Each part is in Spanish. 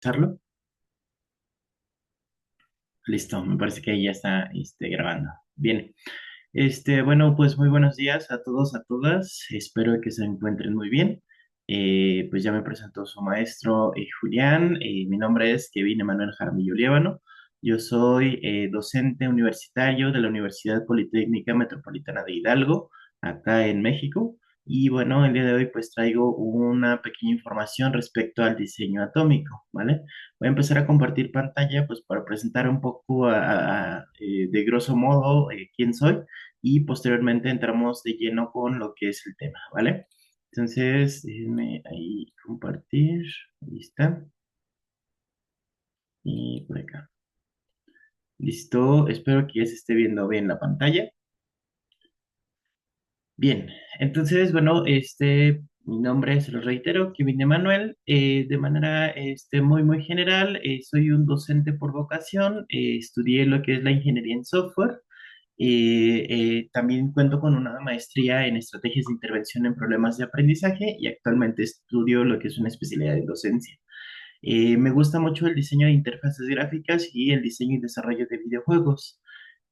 Charlo. Listo, me parece que ahí ya está grabando. Bien. Bueno, pues muy buenos días a todos, a todas. Espero que se encuentren muy bien. Pues ya me presentó su maestro Julián. Mi nombre es Kevin Emanuel Jaramillo Liévano. Yo soy docente universitario de la Universidad Politécnica Metropolitana de Hidalgo, acá en México. Y bueno, el día de hoy pues traigo una pequeña información respecto al diseño atómico, ¿vale? Voy a empezar a compartir pantalla pues para presentar un poco de grosso modo quién soy y posteriormente entramos de lleno con lo que es el tema, ¿vale? Entonces, déjenme ahí compartir, ahí está, y por acá. Listo, espero que ya se esté viendo bien la pantalla. Bien, entonces, bueno, mi nombre, se lo reitero, Kevin Emanuel. De manera muy, muy general, soy un docente por vocación, estudié lo que es la ingeniería en software. También cuento con una maestría en estrategias de intervención en problemas de aprendizaje y actualmente estudio lo que es una especialidad en docencia. Me gusta mucho el diseño de interfaces gráficas y el diseño y desarrollo de videojuegos.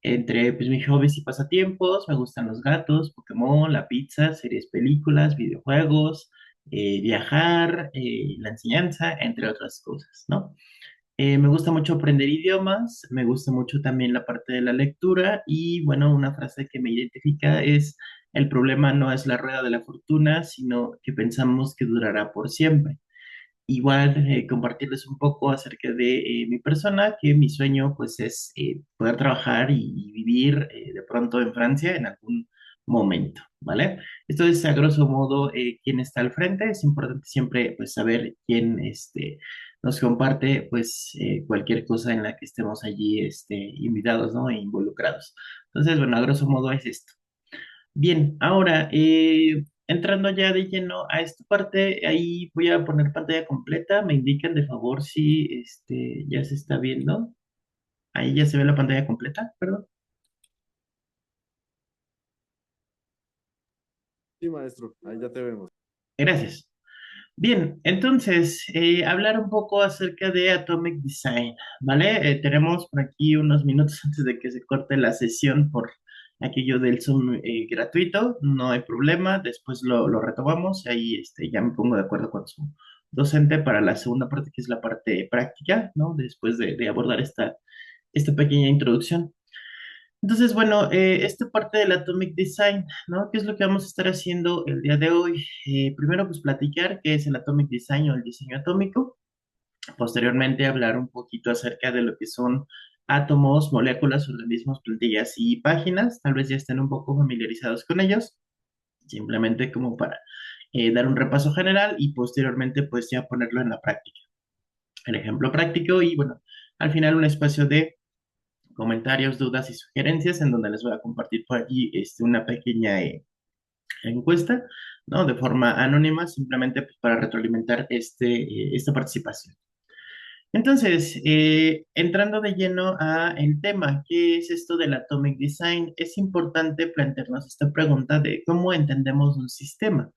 Entre pues, mis hobbies y pasatiempos, me gustan los gatos, Pokémon, la pizza, series, películas, videojuegos, viajar, la enseñanza, entre otras cosas, ¿no? Me gusta mucho aprender idiomas, me gusta mucho también la parte de la lectura y bueno, una frase que me identifica es, el problema no es la rueda de la fortuna, sino que pensamos que durará por siempre. Igual compartirles un poco acerca de mi persona, que mi sueño pues es poder trabajar y vivir de pronto en Francia en algún momento, ¿vale? Esto es a grosso modo quién está al frente. Es importante siempre pues saber quién nos comparte pues cualquier cosa en la que estemos allí invitados, ¿no? E involucrados. Entonces, bueno, a grosso modo es esto. Bien, ahora, entrando ya de lleno a esta parte, ahí voy a poner pantalla completa. Me indican de favor si ya se está viendo. Ahí ya se ve la pantalla completa, perdón. Sí, maestro, ahí ya te vemos. Gracias. Bien, entonces, hablar un poco acerca de Atomic Design, ¿vale? Tenemos por aquí unos minutos antes de que se corte la sesión por aquello del Zoom gratuito, no hay problema, después lo retomamos, ahí ya me pongo de acuerdo con su docente para la segunda parte, que es la parte práctica, ¿no? Después de abordar esta pequeña introducción. Entonces, bueno, esta parte del Atomic Design, ¿no? ¿Qué es lo que vamos a estar haciendo el día de hoy? Primero, pues platicar qué es el Atomic Design o el diseño atómico. Posteriormente, hablar un poquito acerca de lo que son átomos, moléculas, organismos, plantillas y páginas. Tal vez ya estén un poco familiarizados con ellos, simplemente como para dar un repaso general y posteriormente, pues ya ponerlo en la práctica. El ejemplo práctico y, bueno, al final un espacio de comentarios, dudas y sugerencias en donde les voy a compartir por allí una pequeña encuesta, ¿no? De forma anónima, simplemente pues, para retroalimentar esta participación. Entonces, entrando de lleno a el tema, ¿qué es esto del Atomic Design? Es importante plantearnos esta pregunta de cómo entendemos un sistema.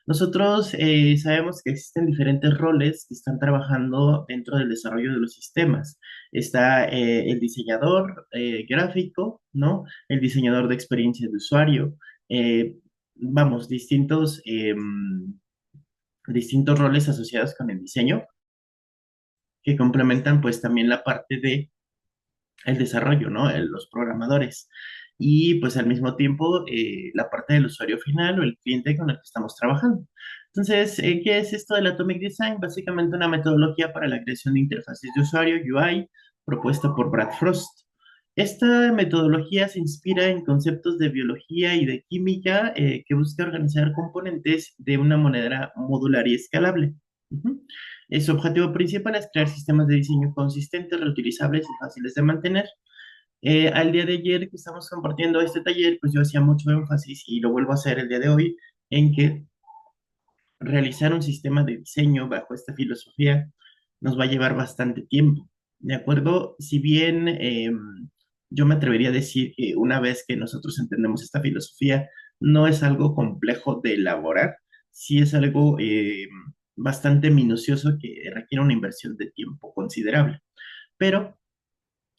Nosotros sabemos que existen diferentes roles que están trabajando dentro del desarrollo de los sistemas. Está el diseñador gráfico, ¿no? El diseñador de experiencias de usuario. eh, Vamos, distintos roles asociados con el diseño que complementan pues también la parte de el desarrollo, ¿no? Los programadores. Y pues al mismo tiempo la parte del usuario final o el cliente con el que estamos trabajando. Entonces, ¿qué es esto del Atomic Design? Básicamente una metodología para la creación de interfaces de usuario, UI, propuesta por Brad Frost. Esta metodología se inspira en conceptos de biología y de química que busca organizar componentes de una manera modular y escalable. Ujú. Su objetivo principal es crear sistemas de diseño consistentes, reutilizables y fáciles de mantener. Al día de ayer que estamos compartiendo este taller, pues yo hacía mucho énfasis y lo vuelvo a hacer el día de hoy en que realizar un sistema de diseño bajo esta filosofía nos va a llevar bastante tiempo, ¿de acuerdo? Si bien yo me atrevería a decir que una vez que nosotros entendemos esta filosofía, no es algo complejo de elaborar, sí es algo bastante minucioso que requiere una inversión de tiempo considerable. Pero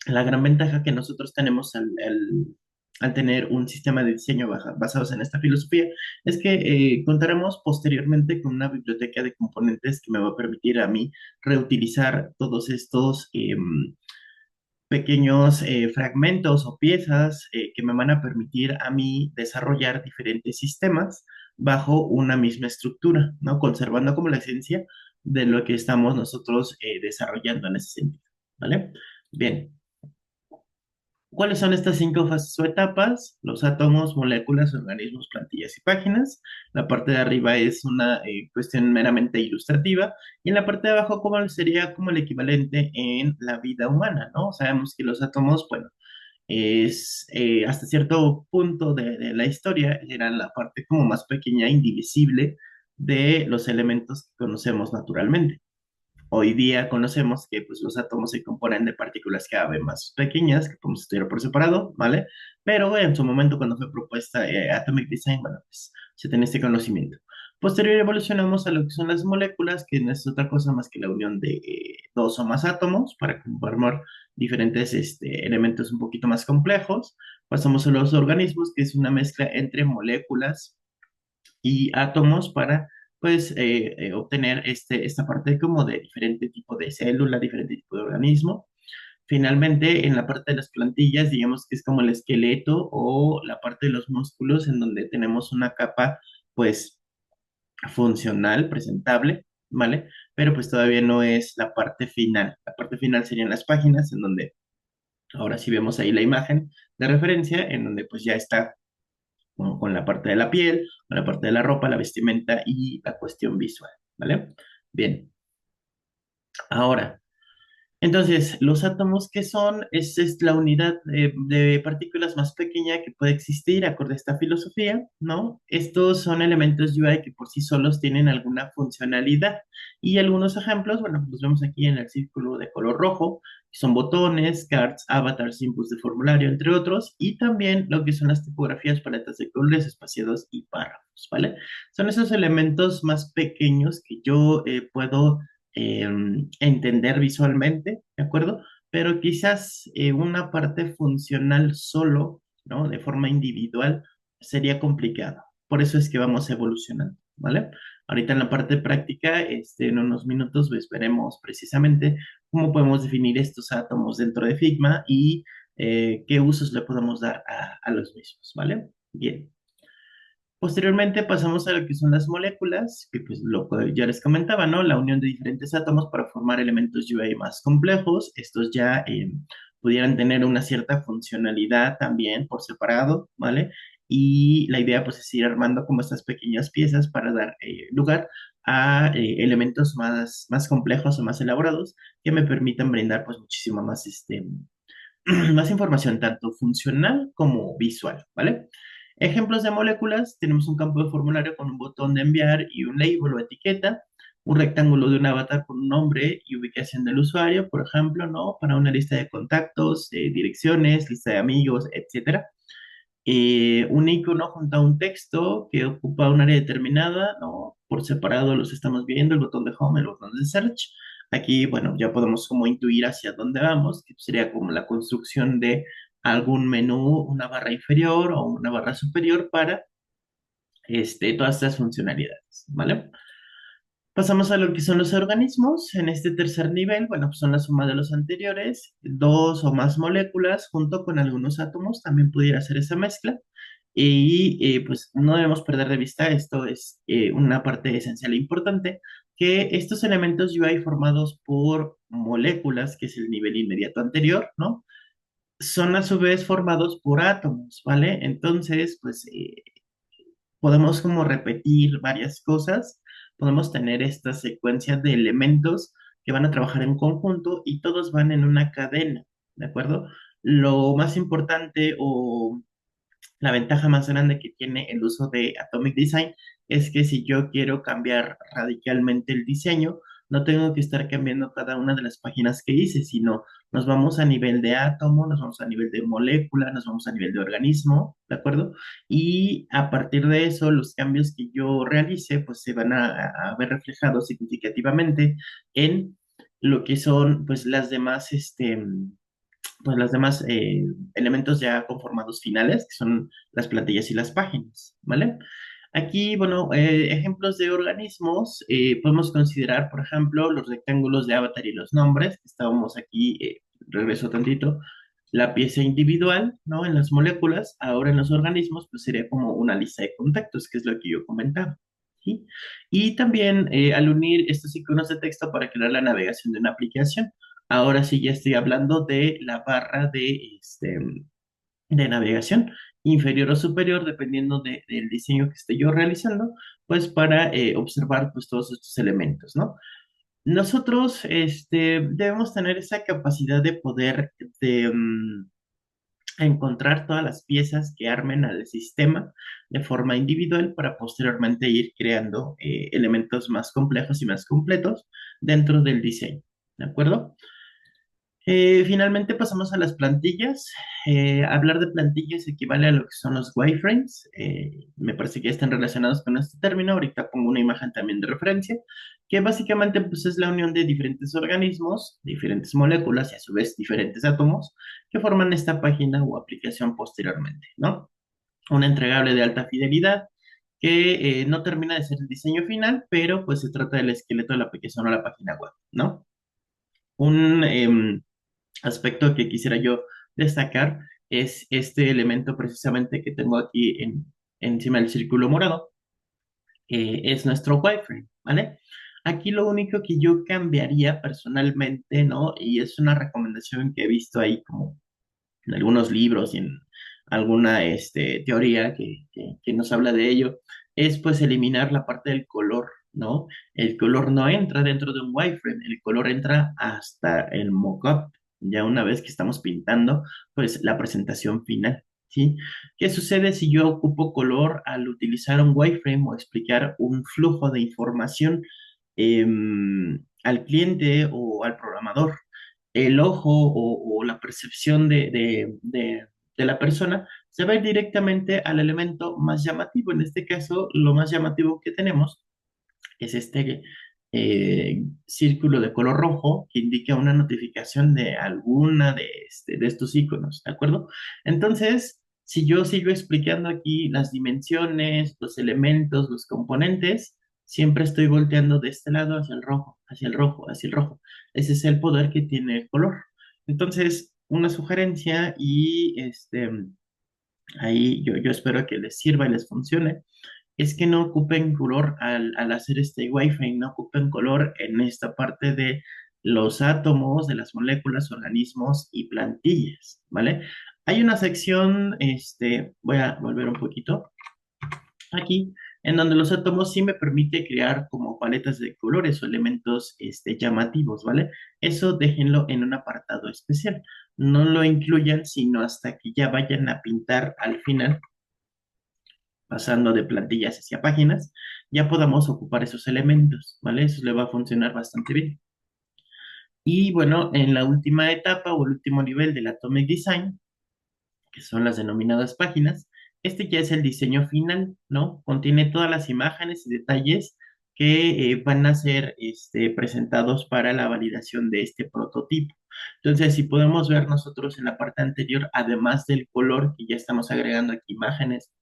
la gran ventaja que nosotros tenemos al tener un sistema de diseño basados en esta filosofía es que contaremos posteriormente con una biblioteca de componentes que me va a permitir a mí reutilizar todos estos pequeños fragmentos o piezas que me van a permitir a mí desarrollar diferentes sistemas bajo una misma estructura, ¿no? Conservando como la esencia de lo que estamos nosotros desarrollando en ese sentido, ¿vale? Bien, ¿cuáles son estas cinco fases o etapas? Los átomos, moléculas, organismos, plantillas y páginas. La parte de arriba es una cuestión meramente ilustrativa y en la parte de abajo ¿cómo sería como el equivalente en la vida humana, ¿no? Sabemos que los átomos, bueno, es hasta cierto punto de la historia eran la parte como más pequeña, indivisible de los elementos que conocemos naturalmente. Hoy día conocemos que pues, los átomos se componen de partículas cada vez más pequeñas que podemos estudiar por separado, ¿vale? Pero en su momento, cuando fue propuesta Atomic Design, bueno, pues se tiene este conocimiento. Posterior evolucionamos a lo que son las moléculas, que no es otra cosa más que la unión de dos o más átomos para conformar diferentes elementos un poquito más complejos. Pasamos a los organismos, que es una mezcla entre moléculas y átomos para pues obtener esta parte como de diferente tipo de célula, diferente tipo de organismo. Finalmente, en la parte de las plantillas, digamos que es como el esqueleto o la parte de los músculos en donde tenemos una capa pues funcional, presentable, ¿vale? Pero pues todavía no es la parte final. La parte final serían las páginas en donde ahora sí vemos ahí la imagen de referencia en donde pues ya está con la parte de la piel, con la parte de la ropa, la vestimenta y la cuestión visual, ¿vale? Bien, ahora, entonces, los átomos, ¿qué son? Es la unidad de partículas más pequeña que puede existir, acorde a esta filosofía, ¿no? Estos son elementos UI que por sí solos tienen alguna funcionalidad. Y algunos ejemplos, bueno, los vemos aquí en el círculo de color rojo, que son botones, cards, avatars, símbolos de formulario, entre otros, y también lo que son las tipografías, paletas de colores, espaciados y párrafos, ¿vale? Son esos elementos más pequeños que yo puedo entender visualmente, ¿de acuerdo? Pero quizás una parte funcional solo, ¿no? De forma individual, sería complicado. Por eso es que vamos evolucionando, ¿vale? Ahorita en la parte práctica, en unos minutos, pues, veremos precisamente cómo podemos definir estos átomos dentro de Figma y qué usos le podemos dar a los mismos, ¿vale? Bien. Posteriormente pasamos a lo que son las moléculas, que pues lo que ya les comentaba, ¿no? La unión de diferentes átomos para formar elementos UI más complejos. Estos ya pudieran tener una cierta funcionalidad también por separado, ¿vale? Y la idea pues es ir armando como estas pequeñas piezas para dar lugar a elementos más complejos o más elaborados que me permitan brindar pues muchísimo más, más información, tanto funcional como visual, ¿vale? Ejemplos de moléculas, tenemos un campo de formulario con un botón de enviar y un label o etiqueta, un rectángulo de un avatar con un nombre y ubicación del usuario, por ejemplo, ¿no? Para una lista de contactos, direcciones, lista de amigos, etcétera. Un icono junto a un texto que ocupa un área determinada, ¿no? Por separado los estamos viendo, el botón de home, el botón de search. Aquí, bueno, ya podemos como intuir hacia dónde vamos, que sería como la construcción de algún menú, una barra inferior o una barra superior para todas estas funcionalidades, ¿vale? Pasamos a lo que son los organismos. En este tercer nivel, bueno, pues son la suma de los anteriores, dos o más moléculas junto con algunos átomos, también pudiera ser esa mezcla. Y pues no debemos perder de vista, esto es una parte esencial e importante, que estos elementos UI formados por moléculas, que es el nivel inmediato anterior, ¿no? Son a su vez formados por átomos, ¿vale? Entonces, pues podemos como repetir varias cosas, podemos tener esta secuencia de elementos que van a trabajar en conjunto y todos van en una cadena, ¿de acuerdo? Lo más importante o la ventaja más grande que tiene el uso de Atomic Design es que si yo quiero cambiar radicalmente el diseño, no tengo que estar cambiando cada una de las páginas que hice, sino nos vamos a nivel de átomo, nos vamos a nivel de molécula, nos vamos a nivel de organismo, ¿de acuerdo? Y a partir de eso, los cambios que yo realice, pues se van a ver reflejados significativamente en lo que son, pues, las demás elementos ya conformados finales, que son las plantillas y las páginas, ¿vale? Aquí, bueno, ejemplos de organismos, podemos considerar, por ejemplo, los rectángulos de avatar y los nombres, que estábamos aquí, regreso tantito, la pieza individual, ¿no? En las moléculas, ahora en los organismos, pues sería como una lista de contactos, que es lo que yo comentaba, ¿sí? Y también al unir estos iconos de texto para crear la navegación de una aplicación, ahora sí ya estoy hablando de la barra de navegación, inferior o superior, dependiendo del diseño que esté yo realizando, pues para observar pues todos estos elementos, ¿no? Nosotros debemos tener esa capacidad de poder encontrar todas las piezas que armen al sistema de forma individual para posteriormente ir creando elementos más complejos y más completos dentro del diseño, ¿de acuerdo? Finalmente pasamos a las plantillas. Hablar de plantillas equivale a lo que son los wireframes. Me parece que ya están relacionados con este término. Ahorita pongo una imagen también de referencia, que básicamente pues, es la unión de diferentes organismos, diferentes moléculas y a su vez diferentes átomos que forman esta página o aplicación posteriormente, ¿no? Un entregable de alta fidelidad que no termina de ser el diseño final, pero pues se trata del esqueleto de la aplicación o la página web, ¿no? Un aspecto que quisiera yo destacar es este elemento precisamente que tengo aquí encima del círculo morado, es nuestro wireframe, ¿vale? Aquí lo único que yo cambiaría personalmente, ¿no? Y es una recomendación que he visto ahí como en algunos libros y en alguna teoría que nos habla de ello, es pues eliminar la parte del color, ¿no? El color no entra dentro de un wireframe, el color entra hasta el mockup, ya una vez que estamos pintando, pues la presentación final, ¿sí? ¿Qué sucede si yo ocupo color al utilizar un wireframe o explicar un flujo de información al cliente o al programador? El ojo o la percepción de la persona se va a ir directamente al elemento más llamativo. En este caso, lo más llamativo que tenemos es este círculo de color rojo que indica una notificación de alguna de estos iconos, ¿de acuerdo? Entonces, si yo sigo explicando aquí las dimensiones, los elementos, los componentes, siempre estoy volteando de este lado hacia el rojo, hacia el rojo, hacia el rojo. Ese es el poder que tiene el color. Entonces, una sugerencia y ahí yo espero que les sirva y les funcione es que no ocupen color al hacer este Wi-Fi, no ocupen color en esta parte de los átomos, de las moléculas, organismos y plantillas, ¿vale? Hay una sección, voy a volver un poquito aquí, en donde los átomos sí me permite crear como paletas de colores o elementos llamativos, ¿vale? Eso déjenlo en un apartado especial. No lo incluyan, sino hasta que ya vayan a pintar al final pasando de plantillas hacia páginas, ya podamos ocupar esos elementos, ¿vale? Eso le va a funcionar bastante bien. Y bueno, en la última etapa o el último nivel del Atomic Design, que son las denominadas páginas, este ya es el diseño final, ¿no? Contiene todas las imágenes y detalles que van a ser presentados para la validación de este prototipo. Entonces, si podemos ver nosotros en la parte anterior, además del color, que ya estamos agregando aquí imágenes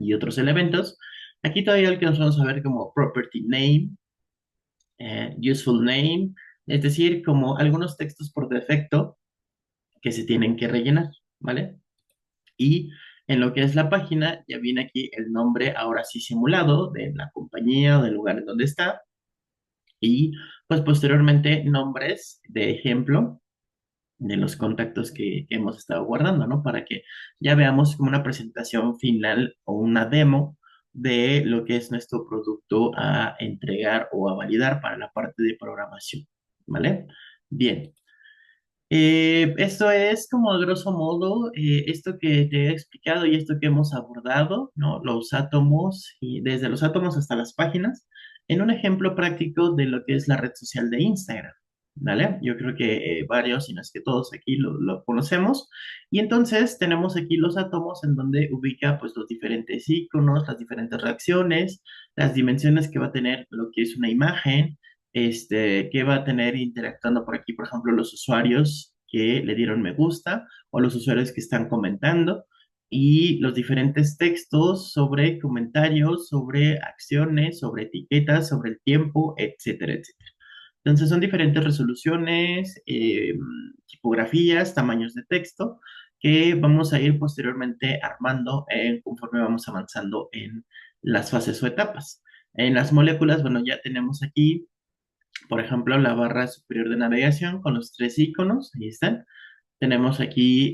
y otros elementos. Aquí todavía alcanzamos a ver como property name, useful name, es decir, como algunos textos por defecto que se tienen que rellenar, ¿vale? Y en lo que es la página, ya viene aquí el nombre ahora sí simulado de la compañía o del lugar en donde está y pues posteriormente nombres de ejemplo de los contactos que hemos estado guardando, ¿no? Para que ya veamos como una presentación final o una demo de lo que es nuestro producto a entregar o a validar para la parte de programación, ¿vale? Bien. Esto es como a grosso modo esto que te he explicado y esto que hemos abordado, ¿no? Los átomos y desde los átomos hasta las páginas. en un ejemplo práctico de lo que es la red social de Instagram, ¿vale? Yo creo que varios, si no es que todos aquí lo conocemos. Y entonces tenemos aquí los átomos en donde ubica pues los diferentes iconos, las diferentes reacciones, las dimensiones que va a tener lo que es una imagen, que va a tener interactuando por aquí, por ejemplo, los usuarios que le dieron me gusta o los usuarios que están comentando y los diferentes textos sobre comentarios, sobre acciones, sobre etiquetas, sobre el tiempo, etcétera, etcétera. Entonces son diferentes resoluciones, tipografías, tamaños de texto que vamos a ir posteriormente armando conforme vamos avanzando en las fases o etapas. En las moléculas, bueno, ya tenemos aquí, por ejemplo, la barra superior de navegación con los tres iconos, ahí están. Tenemos aquí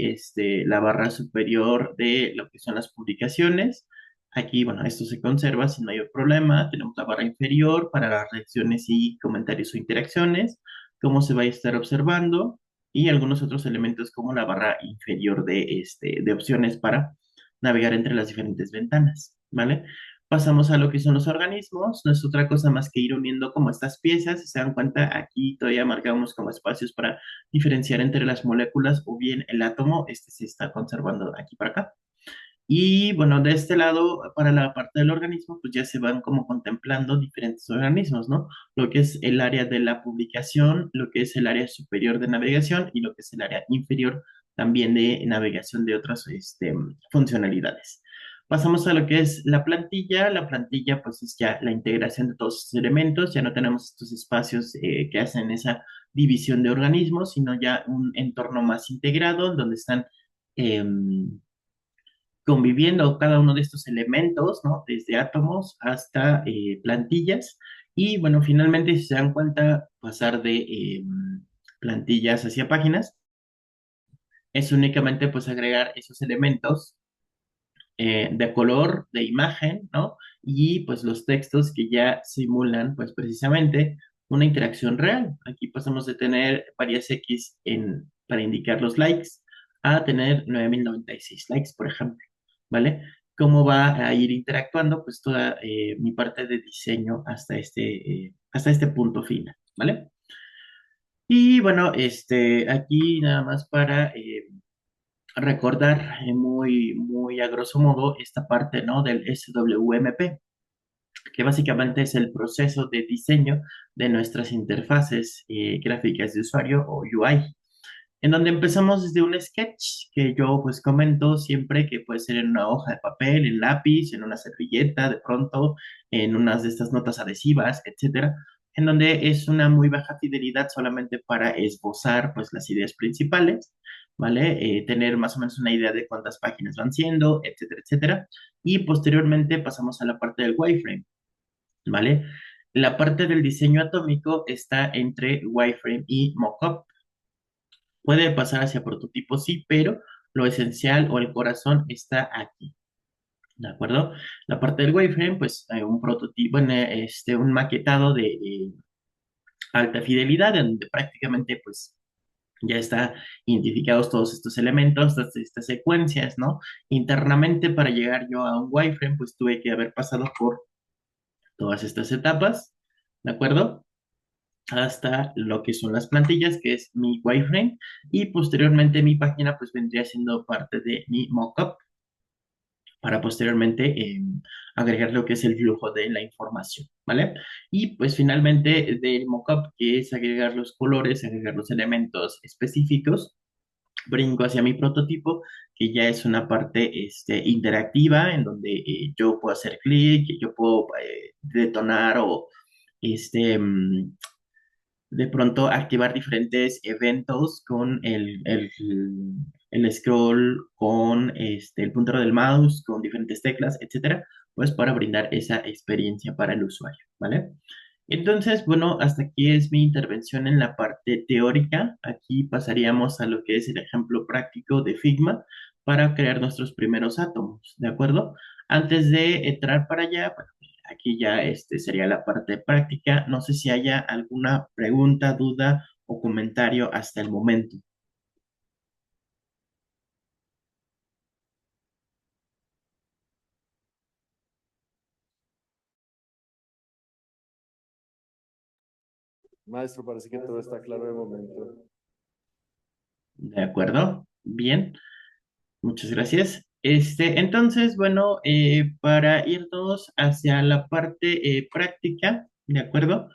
la barra superior de lo que son las publicaciones. Aquí, bueno, esto se conserva sin mayor problema. Tenemos la barra inferior para las reacciones y comentarios o interacciones, cómo se va a estar observando y algunos otros elementos como la barra inferior de opciones para navegar entre las diferentes ventanas, ¿vale? Pasamos a lo que son los organismos. No es otra cosa más que ir uniendo como estas piezas. Si se dan cuenta, aquí todavía marcamos como espacios para diferenciar entre las moléculas o bien el átomo, este se está conservando aquí para acá. Y bueno, de este lado, para la parte del organismo, pues ya se van como contemplando diferentes organismos, ¿no? Lo que es el área de la publicación, lo que es el área superior de navegación y lo que es el área inferior también de navegación de otras funcionalidades. Pasamos a lo que es la plantilla. La plantilla, pues es ya la integración de todos esos elementos. Ya no tenemos estos espacios que hacen esa división de organismos, sino ya un entorno más integrado donde están conviviendo cada uno de estos elementos, ¿no? Desde átomos hasta plantillas. Y bueno, finalmente, si se dan cuenta, pasar de plantillas hacia páginas es únicamente pues agregar esos elementos de color, de imagen, ¿no? Y pues los textos que ya simulan pues precisamente una interacción real. Aquí pasamos de tener varias X para indicar los likes a tener 9096 likes, por ejemplo, ¿vale? ¿Cómo va a ir interactuando pues toda mi parte de diseño hasta este punto final, ¿vale? Y bueno, aquí nada más para recordar muy, muy a grosso modo esta parte, ¿no? Del SWMP, que básicamente es el proceso de diseño de nuestras interfaces gráficas de usuario o UI, en donde empezamos desde un sketch que yo pues comento siempre que puede ser en una hoja de papel, en lápiz, en una servilleta, de pronto, en unas de estas notas adhesivas, etcétera, en donde es una muy baja fidelidad solamente para esbozar pues las ideas principales, ¿vale? Tener más o menos una idea de cuántas páginas van siendo, etcétera, etcétera. Y posteriormente pasamos a la parte del wireframe, ¿vale? La parte del diseño atómico está entre wireframe y mockup. Puede pasar hacia prototipo, sí, pero lo esencial o el corazón está aquí, ¿de acuerdo? La parte del wireframe, pues un prototipo, un maquetado de alta fidelidad, en donde prácticamente pues ya está identificados todos estos elementos, estas secuencias, ¿no? Internamente para llegar yo a un wireframe, pues tuve que haber pasado por todas estas etapas, ¿de acuerdo? Hasta lo que son las plantillas, que es mi wireframe, y posteriormente mi página pues vendría siendo parte de mi mockup para posteriormente agregar lo que es el flujo de la información, ¿vale? Y pues finalmente del mockup, que es agregar los colores, agregar los elementos específicos, brinco hacia mi prototipo, que ya es una parte interactiva en donde yo puedo hacer clic, yo puedo detonar o este, mm, de pronto activar diferentes eventos con el scroll, con el puntero del mouse, con diferentes teclas, etcétera, pues para brindar esa experiencia para el usuario, ¿vale? Entonces, bueno, hasta aquí es mi intervención en la parte teórica. Aquí pasaríamos a lo que es el ejemplo práctico de Figma para crear nuestros primeros átomos, ¿de acuerdo? Antes de entrar para allá, bueno, aquí ya sería la parte práctica. No sé si haya alguna pregunta, duda o comentario hasta el momento. Maestro, parece que todo está claro de momento. ¿De acuerdo? Bien, muchas gracias. Entonces, bueno, para irnos hacia la parte práctica, ¿de acuerdo?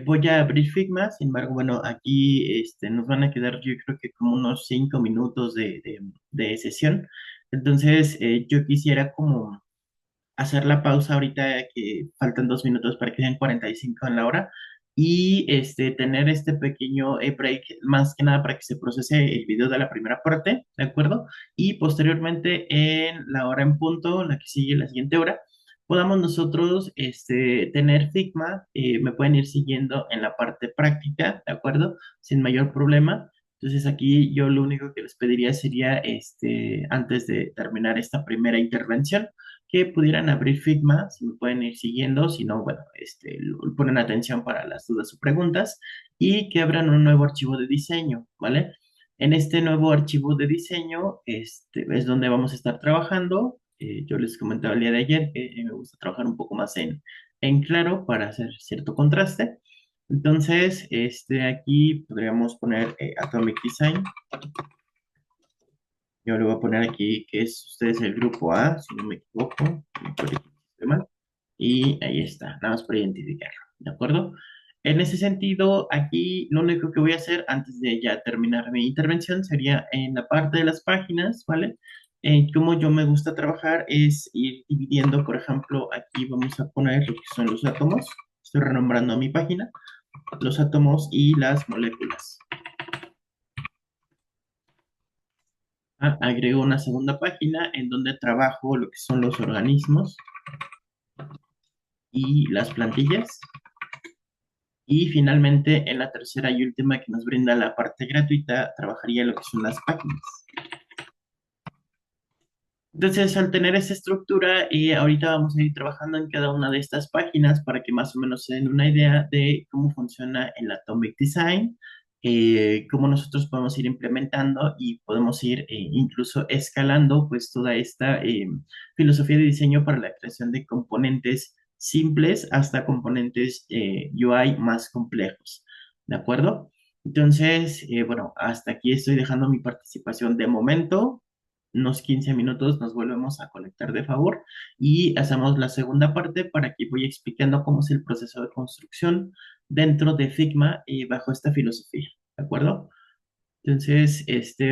Voy a abrir Figma, sin embargo, bueno, aquí nos van a quedar yo creo que como unos 5 minutos de sesión. Entonces, yo quisiera como hacer la pausa ahorita que faltan 2 minutos para que sean 45 en la hora y tener este pequeño break más que nada para que se procese el video de la primera parte, ¿de acuerdo? Y posteriormente en la hora en punto, la que sigue, la siguiente hora, podamos nosotros tener Figma, me pueden ir siguiendo en la parte práctica, ¿de acuerdo? Sin mayor problema. Entonces aquí yo lo único que les pediría sería, antes de terminar esta primera intervención, que pudieran abrir Figma, si me pueden ir siguiendo, si no, bueno, ponen atención para las dudas o preguntas y que abran un nuevo archivo de diseño, ¿vale? En este nuevo archivo de diseño, es donde vamos a estar trabajando. Yo les comentaba el día de ayer que me gusta trabajar un poco más en claro para hacer cierto contraste. Entonces, aquí podríamos poner Atomic Design. Yo le voy a poner aquí que es ustedes el grupo A, si no me equivoco, me corrijo si estoy mal. Y ahí está, nada más para identificarlo, ¿de acuerdo? En ese sentido, aquí lo único que voy a hacer antes de ya terminar mi intervención sería en la parte de las páginas, ¿vale? Cómo yo me gusta trabajar es ir dividiendo, por ejemplo, aquí vamos a poner lo que son los átomos, estoy renombrando a mi página, los átomos y las moléculas. Agrego una segunda página en donde trabajo lo que son los organismos y las plantillas. Y finalmente, en la tercera y última que nos brinda la parte gratuita, trabajaría lo que son las páginas. Entonces, al tener esa estructura, ahorita vamos a ir trabajando en cada una de estas páginas para que más o menos se den una idea de cómo funciona el Atomic Design, cómo nosotros podemos ir implementando y podemos ir incluso escalando pues toda esta filosofía de diseño para la creación de componentes simples hasta componentes UI más complejos. ¿De acuerdo? Entonces, bueno, hasta aquí estoy dejando mi participación de momento. Unos 15 minutos nos volvemos a conectar de favor y hacemos la segunda parte para que voy explicando cómo es el proceso de construcción dentro de Figma bajo esta filosofía, ¿de acuerdo? Entonces,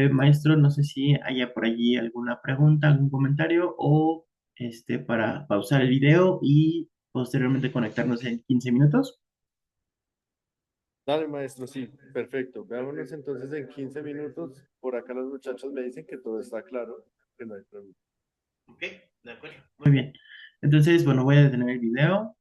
maestro, no sé si haya por allí alguna pregunta, algún comentario o para pausar el video y posteriormente conectarnos en 15 minutos. Dale, maestro, sí, perfecto. Veámonos entonces en 15 minutos. Por acá los muchachos me dicen que todo está claro, que no hay problema. Ok, de acuerdo. Muy bien. Entonces, bueno, voy a detener el video.